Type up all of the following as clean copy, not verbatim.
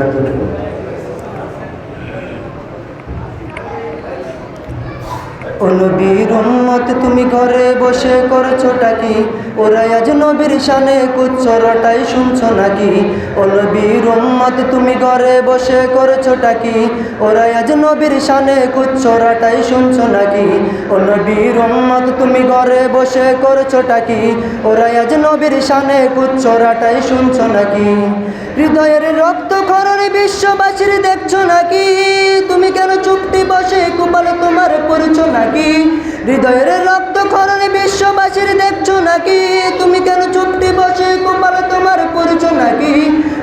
এতটুকু। ও নবীর উম্মত তুমি ঘরে বসে করছোটা কি? ওরা আজ নবীর শানে কুচ্চরটাই শুনছো নাকি? ও নবীর উম্মত তুমি ঘরে বসে করছোটা কি? ওরা আজ নবীর শানে কুচ্চরটাই শুনছো নাকি? ও নবীর উম্মত তুমি ঘরে বসে করছোটা কি? ওরা আজ নবীর শানে কুচ্চরটাই শুনছো নাকি? হৃদয়ের রক্ত খরণে বিশ্ববাসীর দেখছো নাকি? তুমি কেন চুপটি বসে কুপাল তোমার পড়ছো নাকি? হৃদয়ের রক্ত খরণে বিশ্ববাসীর দেখছো নাকি? তুমি কেন চুপটি বসে কুপাল তোমার পড়ছো নাকি?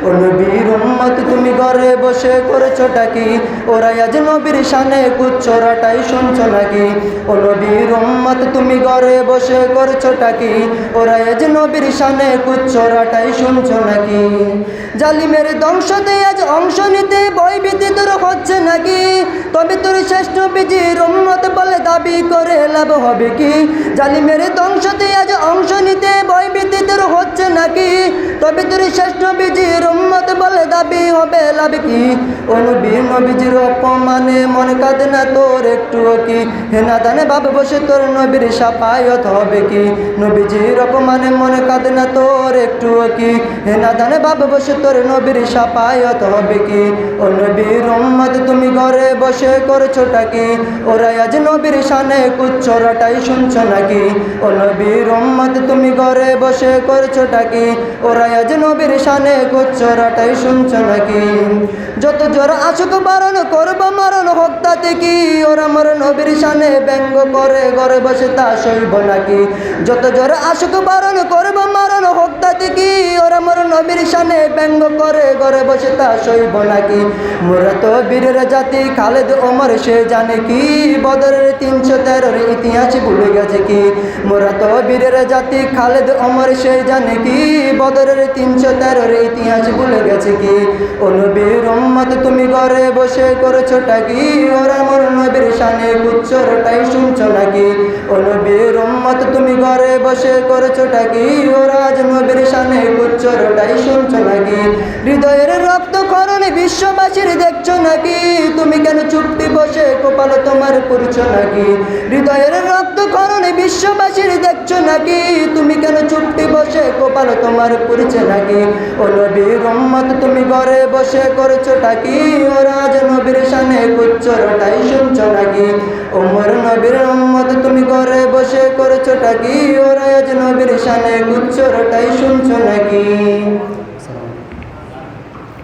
ও নবীর উম্মত তুমি ঘরে বসে করছোটা কি? ওরা আজ নবীর শানে কুচ্চরাটাই শুনছো নাকি? ও নবীর উম্মত তুমি ঘরে বসে করছোটা কি? ওরা আজ নবীর শানে কুচ্চরাটাই শুনছো নাকি? জালিমের ধ্বংসতে আজ অংশ নিতে ভয়ভীতি তোর হচ্ছে নাকি? তবে তোর শ্রেষ্ঠ নবীজির উম্মত বলে দাবি করে লাভ হবে কি? জালিমের ধ্বংসতে আজ অংশ নিতে ভয়ভীতি তোর হচ্ছে নাকি? তবে তোর শ্রেষ্ঠ নবীজির উম্মত বলে দাবি হবে লাভ কি? ও নবীর নবীজির অপমানে মন কাঁদে না তোর একটুও কি? হে নাদানে ভাব বসে তোর নবীর শাফায়াত হবে কি? নবীজির অপমানে মন কাঁদে না তোর একটুও কি? হে নাদানে ভাব বসে তোর নবীর শাফায়াত হবে কি? ও নবীর উম্মত তুমি ঘরে বসে করছোটা কি? ওরা আজ নবীর শানে কুচ্চরাটাই শুনছো নাকি? ও নবীর উম্মত তুমি ঘরে বসে করছোটা কি? ওরা আজ নবীর শানে কুচ্চরাটাই শুনছো নাকি? যত জোর আশুক বারণ করবো মারণ হত্যাতে কি? ওরা মোর নবীর শানে ব্যঙ্গ করে ঘরে বসে তা সইব নাকি? যত জোর আশুক বারণ করবো মারণ হত্যাতে কি? ওরা মোর নবীর শানে ব্যঙ্গ করে ঘরে বসে তা সইব নাকি? মোরা তো বীরের জাতি খালেদ ওমর সে জানে কি? বদরের 313 ইতিহাস ভুলে গেছে কি? মোরা তো বীরের জাতি খালেদ ওমর সে জানে কি? বদরের 313 ইতিহাস ভুলে গেছে কি? ও নবীর উম্মত তুমি ঘরে বসে করছোটা কি? ওরা মোর নবীর শানে কুচ্চরটাই শুনছো নাকি? ও নবীর উম্মত তুমি ঘরে বসে করছোটা কি? ওরা আজ নবীর শানে কুচ্চরটাই শুনছো নাকি? হৃদয়ের রক্ত খরণে বিশ্ববাসীর দেখছো নাকি? তুমি কেন চুপটি বসে কপাল তোমার পড়ছো নাকি? হৃদয়ের রক্ত খরণে বিশ্ববাসীর দেখছো নাকি? তুমি কেন চুপটি বসে কপাল তোমার পড়ছে নাকি? ও নবীর উম্মত তুমি ঘরে বসে করছোটা কি? ওরা আজ নবীর শানে কুচ্চরটাই শুনছো নাকি? ওমর নবীর উম্মত তুমি ঘরে বসে করছোটা কি? ওরা আজ নবীর শানে কুচ্চরটাই শুনছো নাকি?